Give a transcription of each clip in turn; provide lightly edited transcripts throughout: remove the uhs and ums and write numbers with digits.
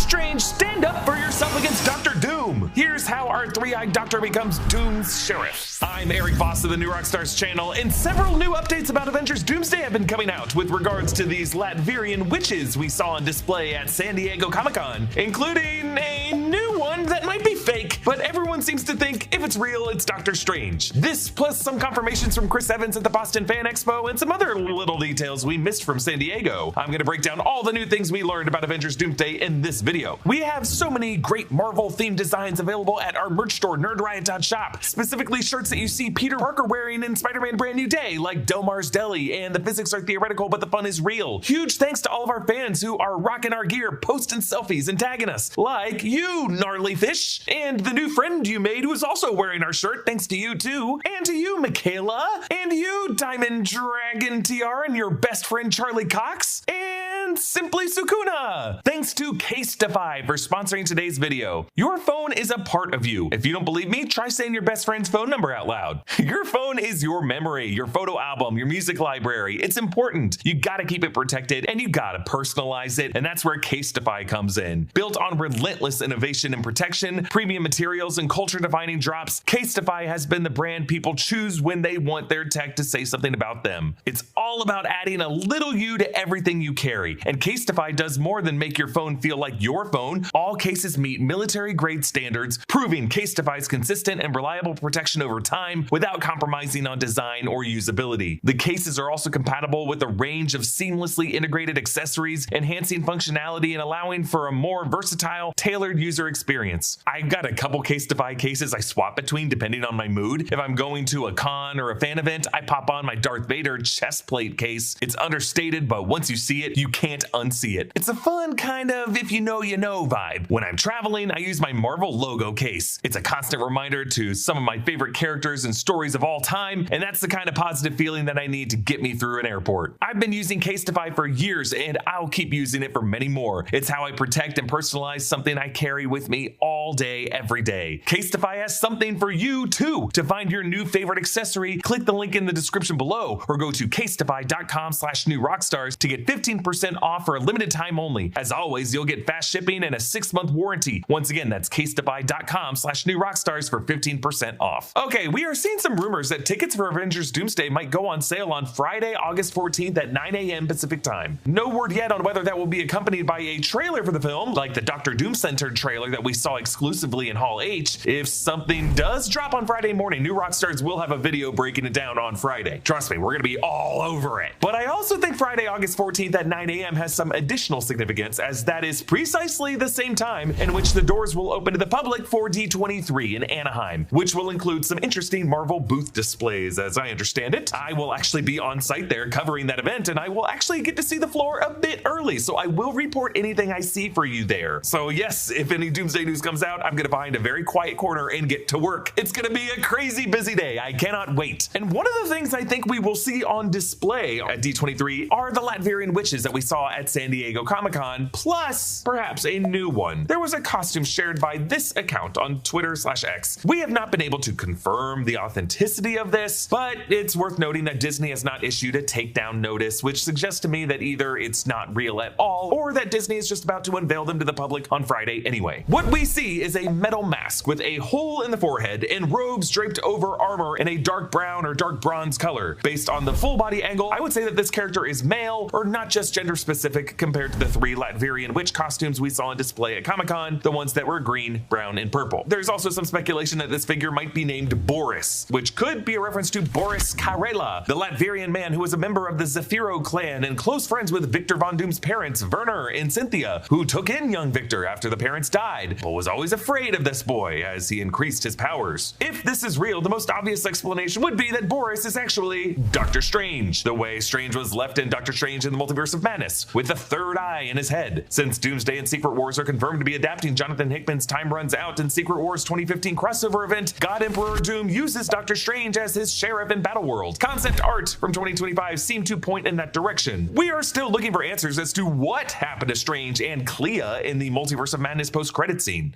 Strange, stand up for yourself against Dr. Doom. Here's how our three-eyed doctor becomes Doom's sheriff. I'm Eric Voss of the New Rockstars channel, and several new updates about Avengers Doomsday have been coming out with regards to these Latvian witches we saw on display at San Diego Comic-Con, including a new one that might be fake, but everyone seems to think if it's real, it's Doctor Strange. This plus some confirmations from Chris Evans at the Boston Fan Expo and some other little details we missed from San Diego. I'm going to break down all the new things we learned about Avengers Doomsday in this video. We have so many great Marvel themed designs available at our merch store, nerdriot.shop, specifically shirts that you see Peter Parker wearing in Spider-Man Brand New Day, like Delmar's Deli, and the physics are theoretical but the fun is real. Huge thanks to all of our fans who are rocking our gear, posting selfies and tagging us, like you, Gnarly Fish, and the new friend you made who is also wearing our shirt, thanks to you too, and to you, Michaela, and you, Diamond Dragon TR, and your best friend Charlie Cox, and Simply Sukuna. Thanks to Casetify for sponsoring today's video. Your phone is a part of you. If you don't believe me, try saying your best friend's phone number out loud. Your phone is your memory, your photo album, your music library. It's important. You gotta keep it protected and you gotta personalize it, and that's where Casetify comes in. Built on relentless innovation and protection, premium materials, and culture-defining drops, Casetify has been the brand people choose when they want their tech to say something about them. It's all about adding a little you to everything you carry, and Casetify does more than make your phone feel like your phone. All cases meet military-grade standards, proving Casetify's consistent and reliable protection over time without compromising on design or usability. The cases are also compatible with a range of seamlessly integrated accessories, enhancing functionality and allowing for a more versatile, tailored user experience. I've got a couple Casetify cases I swap between depending on my mood. If I'm going to a con or a fan event, I pop on my Darth Vader chest plate case. It's understated, but once you see it, you can't unsee it. It's a fun kind of if you know vibe. When I'm traveling, I use my Marvel logo case. It's a constant reminder to some of my favorite characters and stories of all time, and that's the kind of positive feeling that I need to get me through an airport. I've been using Casetify for years, and I'll keep using it for many more. It's how I protect and personalize something I carry with me all day, every day. Casetify has something for you too. To find your new favorite accessory, click the link in the description below or go to casetify.com/newrockstars to get 15% off for a limited time only. As always, you'll get fast shipping and a 6-month warranty. Once again, that's casetify.com/newrockstars for 15% off. Okay, we are seeing some rumors that tickets for Avengers Doomsday might go on sale on Friday, August 14th at 9 a.m. Pacific time. No word yet on whether that will be accompanied by a trailer for the film, like the Doctor Doom-centered trailer that we saw exclusively in Hall H. If something does drop on Friday morning, New Rockstars will have a video breaking it down on Friday. Trust me, we're gonna be all over it. But I also think Friday, August 14th at 9 a.m. has some additional significance, as that is precisely the same time in which the doors will open to the public for D23 in Anaheim, which will include some interesting Marvel booth displays. As I understand it, I will actually be on site there covering that event, and I will actually get to see the floor a bit early, so I will report anything I see for you there. So yes, if any Doomsday news comes out, I'm gonna find a very quiet corner and get to work. It's gonna be a crazy busy day. I cannot wait. And one of the things I think we will see on display at D23 are the Latvian witches that we saw at San Diego Comic-Con, plus perhaps a new one. There was a costume shared by this account on Twitter/X. We have not been able to confirm the authenticity of this, but it's worth noting that Disney has not issued a takedown notice, which suggests to me that either it's not real at all or that Disney is just about to unveil them to the public on Friday anyway. What we see is a metal mask with a hole in the forehead and robes draped over armor in a dark brown or dark bronze color. Based on the full body angle, I would say that this character is male or not just gender specific compared to the 3 Latvian witch costumes we saw on display at Comic-Con, the ones that were green, brown, and purple. There's also some speculation that this figure might be named Boris, which could be a reference to Boris Karela, the Latvian man who was a member of the Zafiro clan and close friends with Victor Von Doom's parents, Werner and Cynthia, who took in young Victor after the parents died, but was always afraid of this boy as he increased his powers. If this is real, the most obvious explanation would be that Boris is actually Doctor Strange, the way Strange was left in Doctor Strange in the Multiverse of Madness, with a third eye in his head. Since Doomsday and Secret Wars are confirmed to be adapting Jonathan Hickman's Time Runs Out in Secret Wars 2015 crossover event, God Emperor Doom uses Doctor Strange as his sheriff in Battleworld. Concept art from 2025 seemed to point in that direction. We are still looking for answers as to what happened to Strange and Clea in the Multiverse of Madness post-credit scene.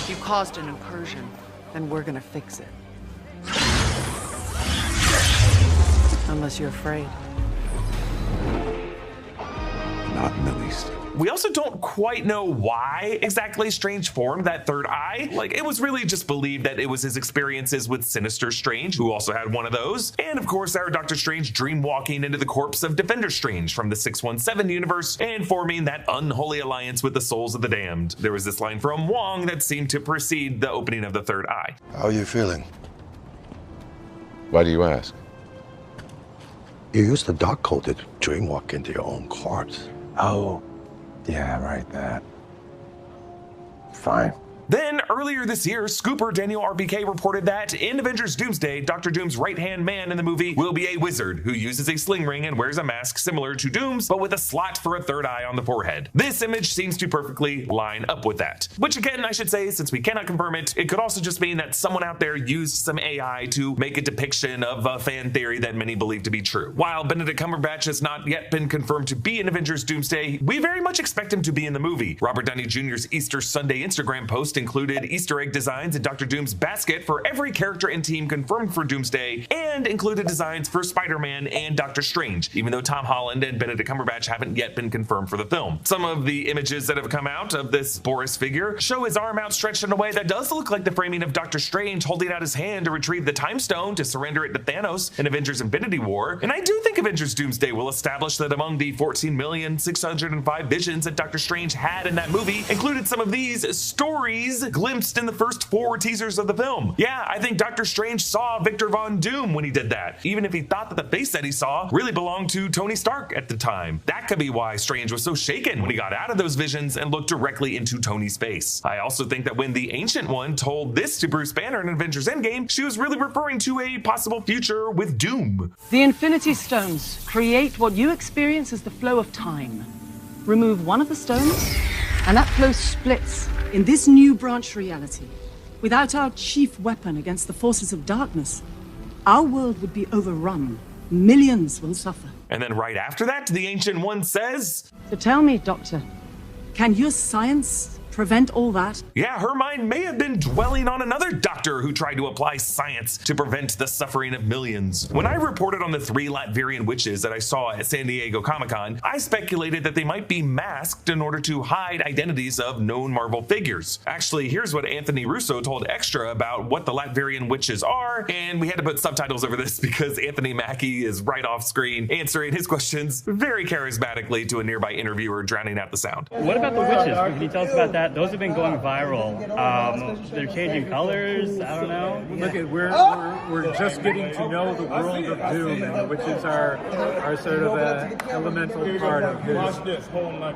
You caused an incursion, then we're gonna fix it. Unless you're afraid. Not in the least. We also don't quite know why exactly Strange formed that third eye. Like, it was really just believed that it was his experiences with Sinister Strange, who also had one of those, and of course our Doctor Strange dream walking into the corpse of Defender Strange from the 617 universe and forming that unholy alliance with the souls of the damned. There was this line from Wong that seemed to precede the opening of the third eye. How are you feeling? Why do you ask? You used the dark-coated dream walk into your own corpse. Oh, yeah, right, that. Fine. Then, earlier this year, Scooper Daniel RBK reported that in Avengers Doomsday, Dr. Doom's right-hand man in the movie will be a wizard who uses a sling ring and wears a mask similar to Doom's, but with a slot for a third eye on the forehead. This image seems to perfectly line up with that. Which again, I should say, since we cannot confirm it, it could also just mean that someone out there used some AI to make a depiction of a fan theory that many believe to be true. While Benedict Cumberbatch has not yet been confirmed to be in Avengers Doomsday, we very much expect him to be in the movie. Robert Downey Jr.'s Easter Sunday Instagram post included Easter egg designs in Dr. Doom's basket for every character and team confirmed for Doomsday, and included designs for Spider-Man and Doctor Strange, even though Tom Holland and Benedict Cumberbatch haven't yet been confirmed for the film. Some of the images that have come out of this Boris figure show his arm outstretched in a way that does look like the framing of Doctor Strange holding out his hand to retrieve the Time Stone to surrender it to Thanos in Avengers Infinity War, and I do think Avengers Doomsday will establish that among the 14,605 visions that Doctor Strange had in that movie included some of these stories glimpsed in the first 4 teasers of the film. Yeah, I think Doctor Strange saw Victor Von Doom when he did that, even if he thought that the face that he saw really belonged to Tony Stark at the time. That could be why Strange was so shaken when he got out of those visions and looked directly into Tony's face. I also think that when the Ancient One told this to Bruce Banner in Avengers Endgame, she was really referring to a possible future with Doom. The Infinity Stones create what you experience as the flow of time. Remove one of the stones, and that flow splits. In this new branch reality, without our chief weapon against the forces of darkness, our world would be overrun. Millions will suffer. And then right after that, the Ancient One says, So tell me, Doctor, can your science prevent all that? Yeah, her mind may have been dwelling on another doctor who tried to apply science to prevent the suffering of millions. When I reported on the 3 Latvian witches that I saw at San Diego Comic-Con, I speculated that they might be masked in order to hide identities of known Marvel figures. Actually, here's what Anthony Russo told Extra about what the Latvian witches are, and we had to put subtitles over this because Anthony Mackie is right off screen answering his questions very charismatically to a nearby interviewer, drowning out the sound. What about the witches? Can you tell us about that? Those have been going viral. They're changing colors. I don't know. Look at we're just getting to know the world of Doom, and the witches are sort of an elemental part of his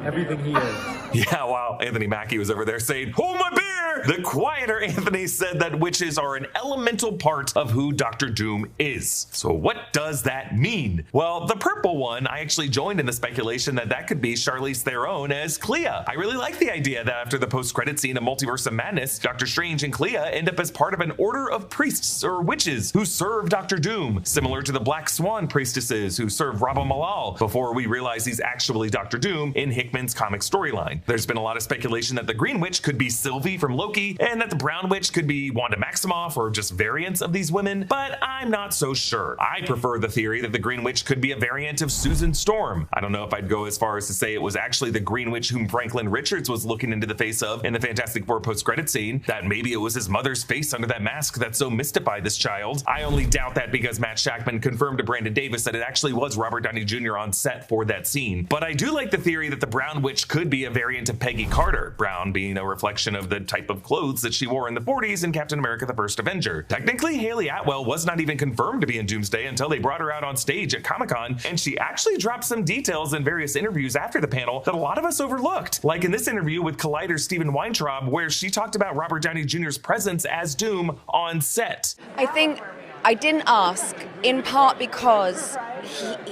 everything he is. Yeah, while Anthony Mackie was over there saying, "Hold my beer," the quieter Anthony said that witches are an elemental part of who Doctor Doom is. So what does that mean? Well, the purple one, I actually joined in the speculation that that could be Charlize Theron as Clea. I really like the idea that after the post-credit scene of Multiverse of Madness, Doctor Strange and Clea end up as part of an order of priests or witches who serve Doctor Doom, similar to the Black Swan priestesses who serve Rabba Malal before we realize he's actually Doctor Doom in Hickman's comic storyline. There's been a lot of speculation that the Green Witch could be Sylvie from Loki, and that the Brown Witch could be Wanda Maximoff or just variants of these women, but I'm not so sure. I prefer the theory that the Green Witch could be a variant of Susan Storm. I don't know if I'd go as far as to say it was actually the Green Witch whom Franklin Richards was looking into the face of in the Fantastic Four post-credit scene, that maybe it was his mother's face under that mask that so mystified this child. I only doubt that because Matt Shackman confirmed to Brandon Davis that it actually was Robert Downey Jr. on set for that scene. But I do like the theory that the Brown Witch could be a variant of Peggy Carter, brown being a reflection of the type of clothes that she wore in the 40s in Captain America: The First Avenger. Technically, Haley Atwell was not even confirmed to be in Doomsday until they brought her out on stage at Comic-Con, and she actually dropped some details in various interviews after the panel that a lot of us overlooked. Like in this interview with Collider Steven Weintraub, where she talked about Robert Downey Jr.'s presence as Doom on set. I think I didn't ask, in part because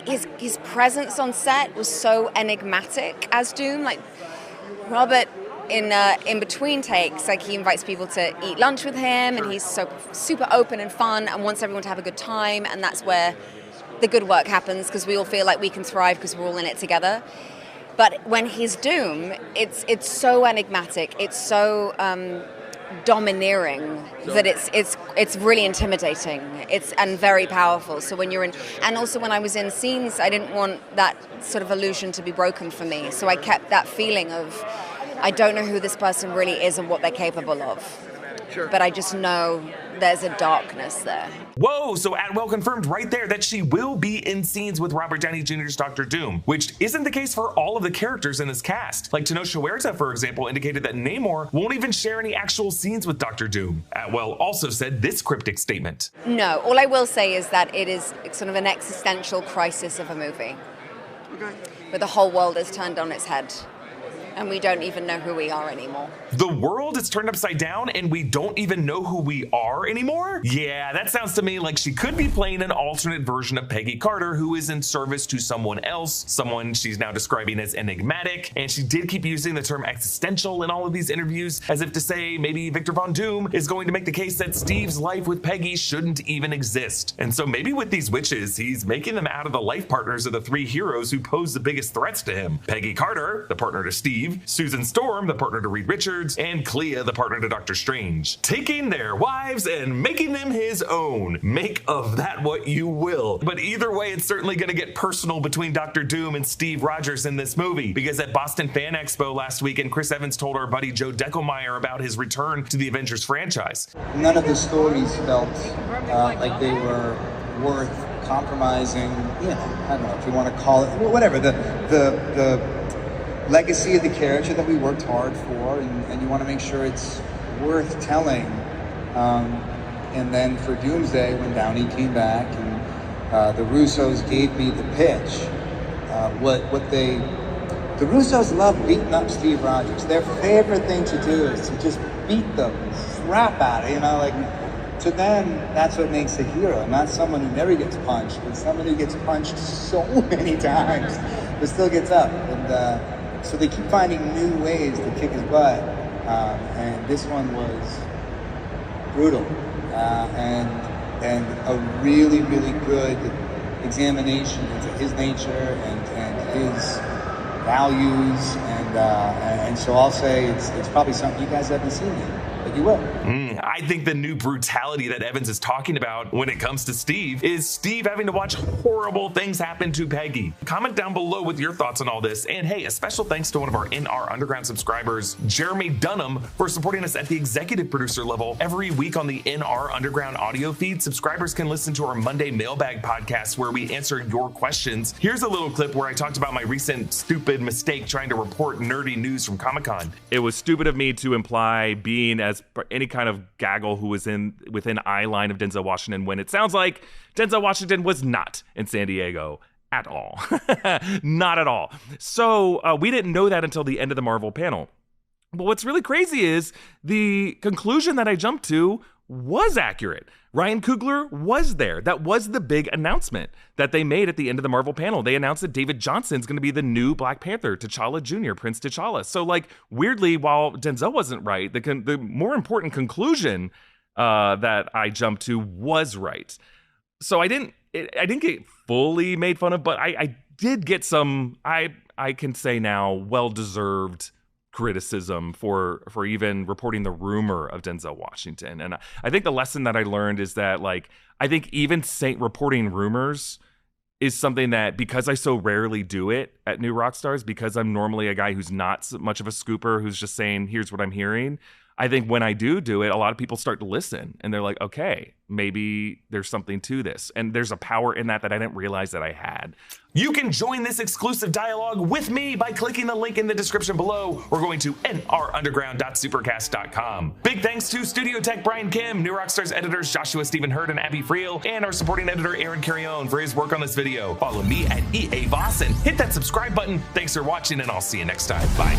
his presence on set was so enigmatic as Doom. Like, Robert, in between takes, like, he invites people to eat lunch with him, and he's so super open and fun and wants everyone to have a good time, and that's where the good work happens, because we all feel like we can thrive because we're all in it together. But when he's Doom, it's so enigmatic, it's so domineering that it's really intimidating. And very powerful. So when you're in, and also when I was in scenes, I didn't want that sort of illusion to be broken for me. So I kept that feeling of, I don't know who this person really is and what they're capable of. Sure. But I just know there's a darkness there. Whoa, so Atwell confirmed right there that she will be in scenes with Robert Downey Jr.'s Dr. Doom, which isn't the case for all of the characters in this cast. Like Tenoch Huerta, for example, indicated that Namor won't even share any actual scenes with Dr. Doom. Atwell also said this cryptic statement. No, all I will say is that it is sort of an existential crisis of a movie. Okay. Where the whole world is turned on its head. And we don't even know who we are anymore. The world is turned upside down and we don't even know who we are anymore? Yeah, that sounds to me like she could be playing an alternate version of Peggy Carter who is in service to someone else, someone she's now describing as enigmatic, and she did keep using the term existential in all of these interviews as if to say maybe Victor Von Doom is going to make the case that Steve's life with Peggy shouldn't even exist. And so maybe with these witches, he's making them out of the life partners of the three heroes who pose the biggest threats to him. Peggy Carter, the partner to Steve, Susan Storm, the partner to Reed Richards, and Clea, the partner to Doctor Strange. Taking their wives and making them his own. Make of that what you will. But either way, it's certainly going to get personal between Dr. Doom and Steve Rogers in this movie, because at Boston Fan Expo last weekend, Chris Evans told our buddy Joe Deckelmeyer about his return to the Avengers franchise. None of the stories felt like they were worth compromising, you know, I don't know if you want to call it, whatever, the legacy of the character that we worked hard for, and you want to make sure it's worth telling. And then for Doomsday, when Downey came back and the Russos gave me the pitch, the Russos love beating up Steve Rogers. Their favorite thing to do is to just beat the crap out of, you know, like, to them, that's what makes a hero, not someone who never gets punched, but someone who gets punched so many times, but still gets up. And so they keep finding new ways to kick his butt, and this one was brutal, and a really, really good examination into his nature and his values, and so I'll say it's probably something you guys haven't seen yet, but you will. I think the new brutality that Evans is talking about when it comes to Steve is Steve having to watch horrible things happen to Peggy. Comment down below with your thoughts on all this. And hey, a special thanks to one of our NR Underground subscribers, Jeremy Dunham, for supporting us at the executive producer level. Every week on the NR Underground audio feed, subscribers can listen to our Monday Mailbag podcast where we answer your questions. Here's a little clip where I talked about my recent stupid mistake trying to report nerdy news from Comic-Con. It was stupid of me to imply being as any kind of gaggle who was within eye line of Denzel Washington when it sounds like Denzel Washington was not in San Diego at all. Not at all. So we didn't know that until the end of the Marvel panel. But what's really crazy is the conclusion that I jumped to was accurate. Ryan Coogler was there. That was the big announcement that they made at the end of the Marvel panel. They announced that David Johnson's going to be the new Black Panther, T'Challa Jr., Prince T'Challa. So, like, weirdly, while Denzel wasn't right, the more important conclusion that I jumped to was right. So I didn't get fully made fun of, but I did get some, I can say now, well-deserved criticism for even reporting the rumor of Denzel Washington. And I think the lesson that I learned is that, like, I think even reporting rumors is something that, because I so rarely do it at New Rockstars, because I'm normally a guy who's not so much of a scooper, who's just saying, here's what I'm hearing. I think when I do it, a lot of people start to listen and they're like, okay, maybe there's something to this. And there's a power in that I didn't realize that I had. You can join this exclusive dialogue with me by clicking the link in the description below or going to nrunderground.supercast.com. Big thanks to Studio Tech Brian Kim, New Rockstars editors Joshua Stephen Hurd and Abby Friel, and our supporting editor Aaron Carrion for his work on this video. Follow me at EA Voss and hit that subscribe button. Thanks for watching, and I'll see you next time. Bye.